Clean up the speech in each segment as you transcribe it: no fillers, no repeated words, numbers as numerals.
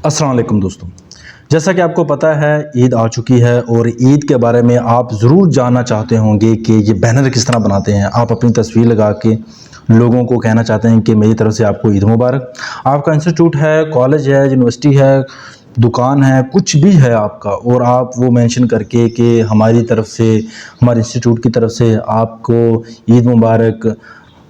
अस्सलाम वालेकुम दोस्तों, जैसा कि आपको पता है ईद आ चुकी है और ईद के बारे में आप ज़रूर जानना चाहते होंगे कि ये बैनर किस तरह बनाते हैं। आप अपनी तस्वीर लगा के लोगों को कहना चाहते हैं कि मेरी तरफ से आपको ईद मुबारक। आपका इंस्टीट्यूट है, कॉलेज है, यूनिवर्सिटी है, दुकान है, कुछ भी है आपका, और आप वो मेंशन करके कि हमारी तरफ से, हमारे इंस्टीट्यूट की तरफ से आपको ईद मुबारक,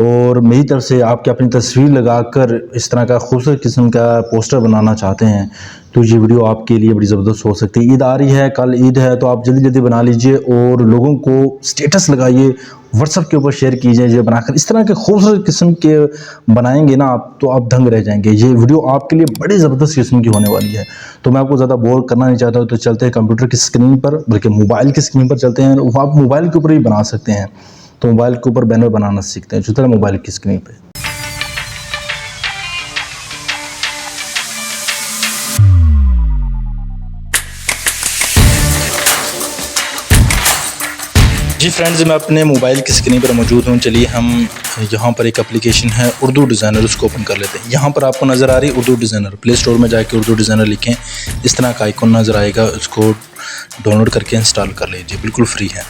और मेरी तरफ से आपकी अपनी तस्वीर लगाकर इस तरह का खूबसूरत किस्म का पोस्टर बनाना चाहते हैं, तो ये वीडियो आपके लिए बड़ी ज़बरदस्त हो सकती है। ईद आ रही है, कल ईद है, तो आप जल्दी जल्दी बना लीजिए और लोगों को स्टेटस लगाइए, व्हाट्सएप के ऊपर शेयर कीजिए। ये बनाकर इस तरह के खूबसूरत किस्म के बनाएंगे ना आप, तो आप दंग रह जाएंगे। ये वीडियो आपके लिए बड़ी ज़बरदस्त किस्म की होने वाली है। तो मैं आपको ज़्यादा बोर करना नहीं चाहता हूँ, तो चलते हैं कंप्यूटर की स्क्रीन पर, बल्कि मोबाइल की स्क्रीन पर चलते हैं। आप मोबाइल के ऊपर भी बना सकते हैं, तो मोबाइल के ऊपर बैनर बनाना सीखते हैं। चलते हैं मोबाइल की स्क्रीन पे। जी फ्रेंड्स, मैं अपने मोबाइल की स्क्रीन पर मौजूद हूँ। चलिए हम यहाँ पर एक एप्लीकेशन है उर्दू डिज़ाइनर, उसको ओपन कर लेते हैं। यहाँ पर आपको नज़र आ रही है उर्दू डिज़ाइनर। प्ले स्टोर में जाके उर्दू डिज़ाइनर लिखें, इस तरह का आइकॉन नज़र आएगा। उसको डाउनलोड करके इंस्टॉल कर लीजिए, बिल्कुल फ्री है।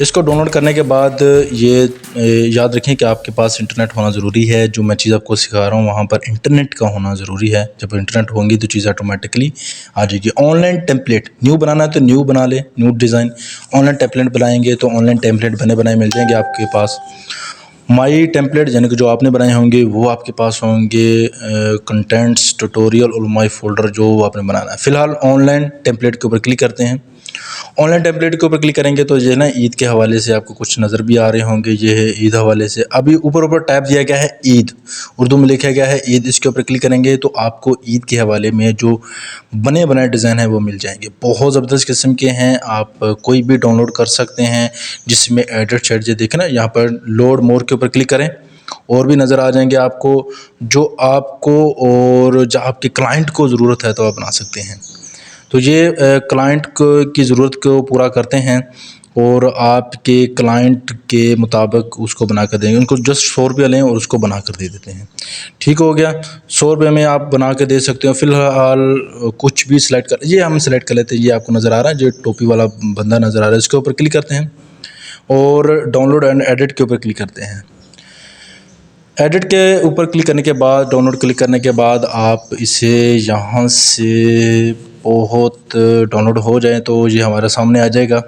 इसको डाउनलोड करने के बाद ये याद रखें कि आपके पास इंटरनेट होना ज़रूरी है। जो मैं चीज़ आपको सिखा रहा हूँ वहाँ पर इंटरनेट का होना ज़रूरी है। जब इंटरनेट होंगी तो चीज़ ऑटोमेटिकली आ जाएगी। ऑनलाइन टेम्पलेट न्यू बनाना है तो न्यू बना ले, न्यू डिज़ाइन। ऑनलाइन टेम्पलेट बनाएंगे तो ऑनलाइन टेम्पलेट बने बनाए मिल जाएंगे आपके पास। माई टेम्पलेट यानी कि जो आपने बनाए होंगे वो आपके पास होंगे। कंटेंट्स, ट्यूटोरियल और माई फोल्डर जो आपने बनाना है। फ़िलहाल ऑनलाइन टेम्पलेट के ऊपर क्लिक करते हैं। ऑनलाइन टेम्पलेट के ऊपर क्लिक करेंगे तो ये ना ईद के हवाले से आपको कुछ नज़र भी आ रहे होंगे। ये है ईद हवाले से। अभी ऊपर टैब दिया गया है ईद, उर्दू में लिखा गया है ईद। इसके ऊपर क्लिक करेंगे तो आपको ईद के हवाले में जो बने बनाए डिज़ाइन है वो मिल जाएंगे। बहुत ज़बरदस्त किस्म के हैं, आप कोई भी डाउनलोड कर सकते हैं जिसमें एडिट शेड। ये देखें ना, यहाँ पर लोड मोर के ऊपर क्लिक करें और भी नज़र आ जाएंगे आपको जो आपको और जो आपके क्लाइंट को ज़रूरत है तो आप बना सकते हैं। तो ये क्लाइंट की ज़रूरत को पूरा करते हैं और आपके क्लाइंट के मुताबिक उसको बना कर देंगे। उनको जस्ट 100 रुपया लें और उसको बना कर दे देते हैं। ठीक हो गया, 100 रुपये में आप बना के दे सकते हो। फ़िलहाल कुछ भी सिलेक्ट कर, ये हम सिलेक्ट कर लेते हैं। ये आपको नज़र आ रहा है, जो टोपी वाला बंदा नज़र आ रहा है, इसके ऊपर क्लिक करते हैं और डाउनलोड एंड एडिट के ऊपर क्लिक करते हैं। एडिट के ऊपर क्लिक करने के बाद, डाउनलोड क्लिक करने के बाद आप इसे यहाँ से बहुत डाउनलोड हो जाए तो ये हमारे सामने आ जाएगा।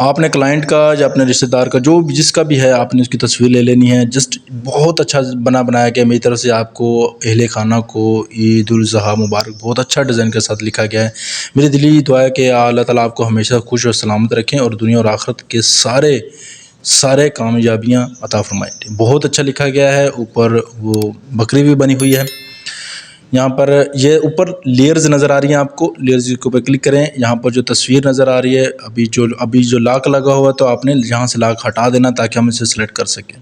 आपने क्लाइंट का या अपने रिश्तेदार का जो जिसका भी है, आपने उसकी तस्वीर ले लेनी है। जस्ट बहुत अच्छा बनाया गया। मेरी तरफ से आपको अहले खाना को ईद उल ज़ुहा मुबारक बहुत अच्छा डिज़ाइन के साथ लिखा गया है। मेरी दिली दुआ है कि अल्लाह ताला आपको हमेशा खुश और सलामत रखें और दुनिया और आखिरत के सारे कामयाबियाँ अता फरमाएं। बहुत अच्छा लिखा गया है। ऊपर वो बकरी भी बनी हुई है। यहाँ पर ये ऊपर लेयर्स नज़र आ रही हैं आपको, लेयर्स के ऊपर क्लिक करें। यहाँ पर जो तस्वीर नज़र आ रही है, अभी जो लॉक लगा हुआ है, तो आपने यहाँ से लॉक हटा देना ताकि हम इसे सिलेक्ट कर सकें।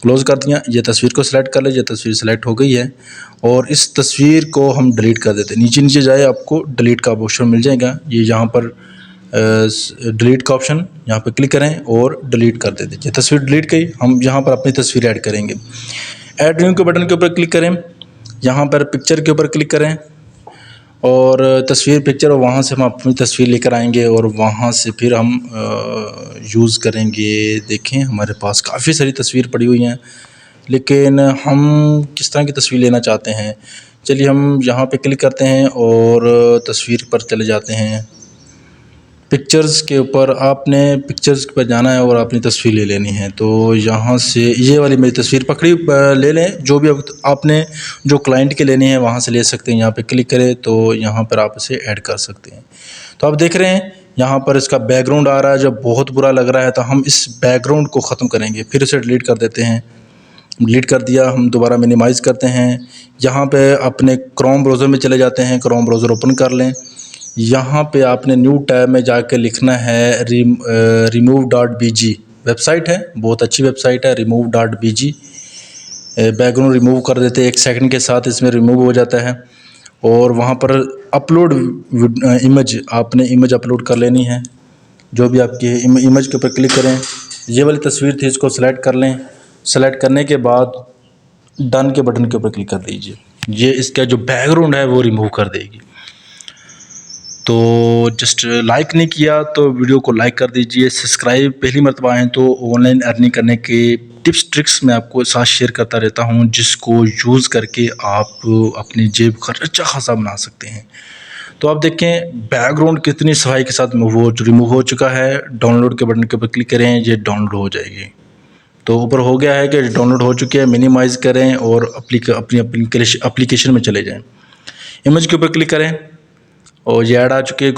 क्लोज़ कर दिया। ये तस्वीर को सिलेक्ट कर लीजिए। तस्वीर सिलेक्ट हो गई है और इस तस्वीर को हम डिलीट कर देते हैं। नीचे नीचे जाए, आपको डिलीट का ऑप्शन मिल जाएगा। ये यहाँ पर डिलीट का ऑप्शन, यहाँ पर क्लिक करें और डिलीट कर दे दीजिए। तस्वीर डिलीट गई। हम यहाँ पर अपनी तस्वीर ऐड करेंगे। ऐड न्यू के बटन के ऊपर क्लिक करें, यहाँ पर पिक्चर के ऊपर क्लिक करें और तस्वीर पिक्चर, और वहाँ से हम अपनी तस्वीर लेकर आएंगे और वहाँ से फिर हम यूज़ करेंगे। देखें हमारे पास काफ़ी सारी तस्वीर पड़ी हुई हैं, लेकिन हम किस तरह की तस्वीर लेना चाहते हैं। चलिए हम यहाँ पे क्लिक करते हैं और तस्वीर पर चले जाते हैं। पिक्चर्स के ऊपर आपने पिक्चर्स पर जाना है और अपनी तस्वीर ले लेनी है। तो यहाँ से ये वाली मेरी तस्वीर पकड़ी ले लें। जो भी आपने जो क्लाइंट के लेनी है वहाँ से ले सकते हैं। यहाँ पे क्लिक करें तो यहाँ पर आप इसे ऐड कर सकते हैं। तो आप देख रहे हैं यहाँ पर इसका बैकग्राउंड आ रहा है, जब बहुत बुरा लग रहा है तो हम इस बैकग्राउंड को ख़त्म करेंगे। फिर इसे डिलीट कर देते हैं। डिलीट कर दिया। हम दोबारा मिनिमाइज़ करते हैं। यहाँ पे अपने क्रोम ब्राउज़र में चले जाते हैं। क्रोम ब्राउज़र ओपन कर लें। यहाँ पे आपने न्यू टैब में जाकर लिखना है remove.bg। वेबसाइट है, बहुत अच्छी वेबसाइट है remove.bg। बैकग्राउंड रिमूव कर देते हैं, 1 सेकंड के साथ इसमें रिमूव हो जाता है। और वहाँ पर अपलोड इमेज, आपने इमेज अपलोड कर लेनी है। जो भी आपकी इमेज के ऊपर क्लिक करें। ये वाली तस्वीर थी, इसको सेलेक्ट कर लें। सेलेक्ट करने के बाद डन के बटन के ऊपर क्लिक कर दीजिए। ये इसका जो बैकग्राउंड है वो रिमूव कर देगी। तो जस्ट लाइक नहीं किया तो वीडियो को लाइक कर दीजिए, सब्सक्राइब पहली मरतबा आएँ तो ऑनलाइन अर्निंग करने के टिप्स ट्रिक्स मैं आपको साथ शेयर करता रहता हूँ, जिसको यूज़ करके आप अपनी जेब खर्च अच्छा खासा बना सकते हैं। तो आप देखें बैकग्राउंड कितनी सफाई के साथ रिमूव हो चुका है। डाउनलोड के बटन के ऊपर क्लिक करें, ये डाउनलोड हो जाएगी। तो ऊपर हो गया है कि डाउनलोड हो चुकी है। मिनिमाइज़ करें और अपनी एप्लीकेशन में चले जाएँ। इमेज के ऊपर क्लिक करें और ये ऐड आ चुकी है।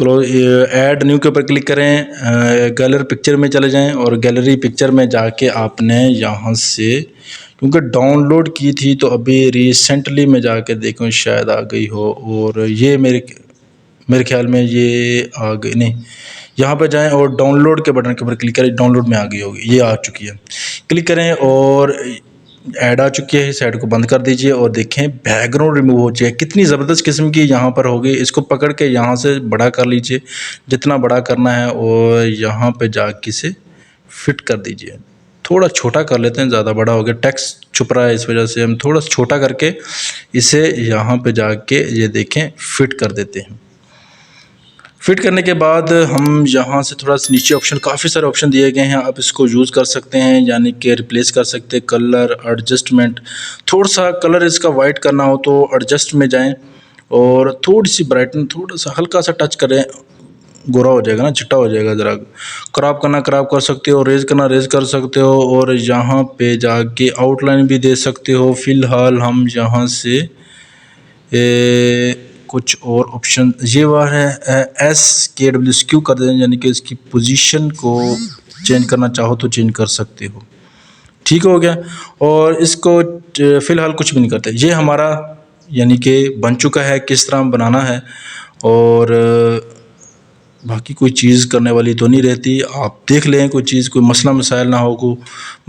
ऐड न्यू के ऊपर क्लिक करें, गैलरी पिक्चर में चले जाएं और गैलरी पिक्चर में जाके आपने यहाँ से, क्योंकि डाउनलोड की थी तो अभी रिसेंटली में जाके देखूँ शायद आ गई हो, और ये मेरे ख्याल में ये आ गई नहीं। यहाँ पर जाएं और डाउनलोड के बटन के ऊपर क्लिक करें, डाउनलोड में आ गई होगी, ये आ चुकी है। क्लिक करें और ऐड आ चुकी है, इस ऐड को बंद कर दीजिए और देखें बैकग्राउंड रिमूव हो जाए। कितनी ज़बरदस्त किस्म की यहाँ पर होगी। इसको पकड़ के यहाँ से बड़ा कर लीजिए जितना बड़ा करना है, और यहाँ पे जाके इसे फिट कर दीजिए। थोड़ा छोटा कर लेते हैं, ज़्यादा बड़ा हो गया, टेक्स्ट छुप रहा है, इस वजह से हम थोड़ा छोटा करके इसे यहाँ पे जाके ये देखें फिट कर देते हैं। फिट करने के बाद हम यहाँ से थोड़ा सा नीचे ऑप्शन, काफ़ी सारे ऑप्शन दिए गए हैं, आप इसको यूज़ कर सकते हैं, यानी कि रिप्लेस कर सकते हैं। कलर एडजस्टमेंट, थोड़ा सा कलर इसका वाइट करना हो तो एडजस्ट में जाएं और थोड़ी सी ब्राइटन, थोड़ा सा हल्का सा टच करें, गोरा हो जाएगा ना, चिट्टा हो जाएगा। ज़रा क्रॉप करना क्रॉप कर सकते हो, रेज करना रेज कर सकते हो, और यहाँ पे जाके आउटलाइन भी दे सकते हो। फ़िलहाल हम यहाँ से कुछ और ऑप्शन, ये वह है SKWSQ कर दें, यानी कि इसकी पोजीशन को चेंज करना चाहो तो चेंज कर सकते हो। ठीक हो गया। और इसको फ़िलहाल कुछ भी नहीं करते। ये हमारा यानी कि बन चुका है, किस तरह बनाना है, और बाकी कोई चीज़ करने वाली तो नहीं रहती। आप देख लें कोई चीज़, कोई मसला मसाइल ना हो, को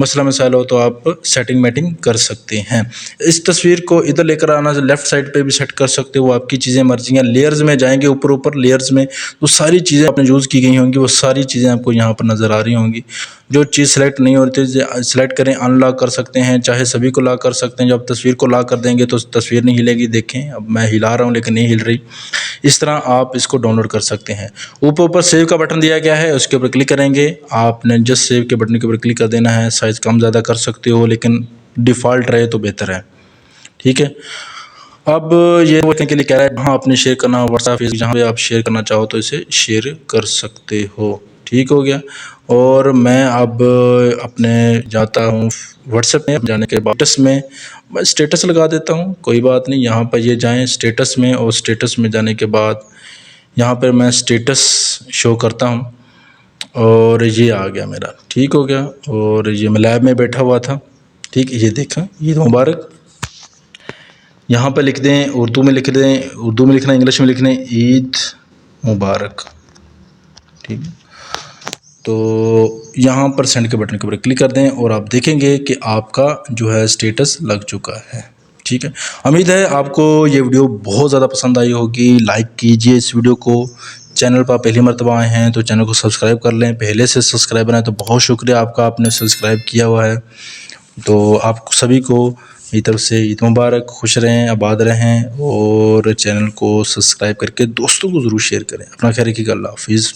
मसला मसाइल हो तो आप सेटिंग मेटिंग कर सकते हैं। इस तस्वीर को इधर लेकर आना, लेफ़्ट साइड पे भी सेट कर सकते हो, वो आपकी चीज़ें मर्जी हैं। लेयर्स में जाएंगे, ऊपर ऊपर लेयर्स में तो सारी चीज़ें आपने यूज़ की गई होंगी, वो सारी चीज़ें आपको यहाँ पर नज़र आ रही होंगी। जो चीज़ सेलेक्ट नहीं हो रही थी, सेलेक्ट करें, अनलॉक कर सकते हैं, चाहे सभी को लॉक कर सकते हैं। जब तस्वीर को लॉक कर देंगे तो तस्वीर नहीं हिलेगी। देखें अब मैं हिला रहा हूँ लेकिन नहीं हिल रही। इस तरह आप इसको डाउनलोड कर सकते हैं। ऊपर सेव का बटन दिया गया है, उसके ऊपर क्लिक करेंगे। आपने जस्ट सेव के बटन के ऊपर क्लिक कर देना है। साइज़ कम ज़्यादा कर सकते हो, लेकिन डिफ़ॉल्ट रहे तो बेहतर है। ठीक है। अब ये देखने के लिए कह रहा है हाँ आपने शेयर करना व्हाट्सएप, जहाँ पे आप शेयर करना चाहो तो इसे शेयर कर सकते हो। ठीक हो गया। और मैं अब अपने जाता हूँ व्हाट्सएप में, जाने के बाद स्टेटस में मैं स्टेटस लगा देता हूँ, कोई बात नहीं। यहाँ पर ये जाएं स्टेटस में, और स्टेटस में जाने के बाद यहाँ पर मैं स्टेटस शो करता हूँ, और ये आ गया मेरा। ठीक हो गया। और ये मैं लैब में बैठा हुआ था। ठीक, ये देखें, ईद मुबारक। यहाँ पर लिख दें, उर्दू में लिख दें, उर्दू में लिखना, इंग्लिश में लिखना, ईद मुबारक। ठीक है। तो यहाँ पर सेंड के बटन के ऊपर क्लिक कर दें और आप देखेंगे कि आपका जो है स्टेटस लग चुका है। ठीक है। उम्मीद है आपको ये वीडियो बहुत ज़्यादा पसंद आई होगी। लाइक कीजिए इस वीडियो को। चैनल पर पहली मर्तबा आए हैं तो चैनल को सब्सक्राइब कर लें। पहले से सब्सक्राइबर हैं तो बहुत शुक्रिया आपका, आपने सब्सक्राइब किया हुआ है। तो आप सभी को मेरी तरफ से ईद मुबारक। खुश रहें, आबाद रहें, और चैनल को सब्सक्राइब करके दोस्तों को ज़रूर शेयर करें। अपना ख्याल रखिएगा। अल्लाह हाफिज़।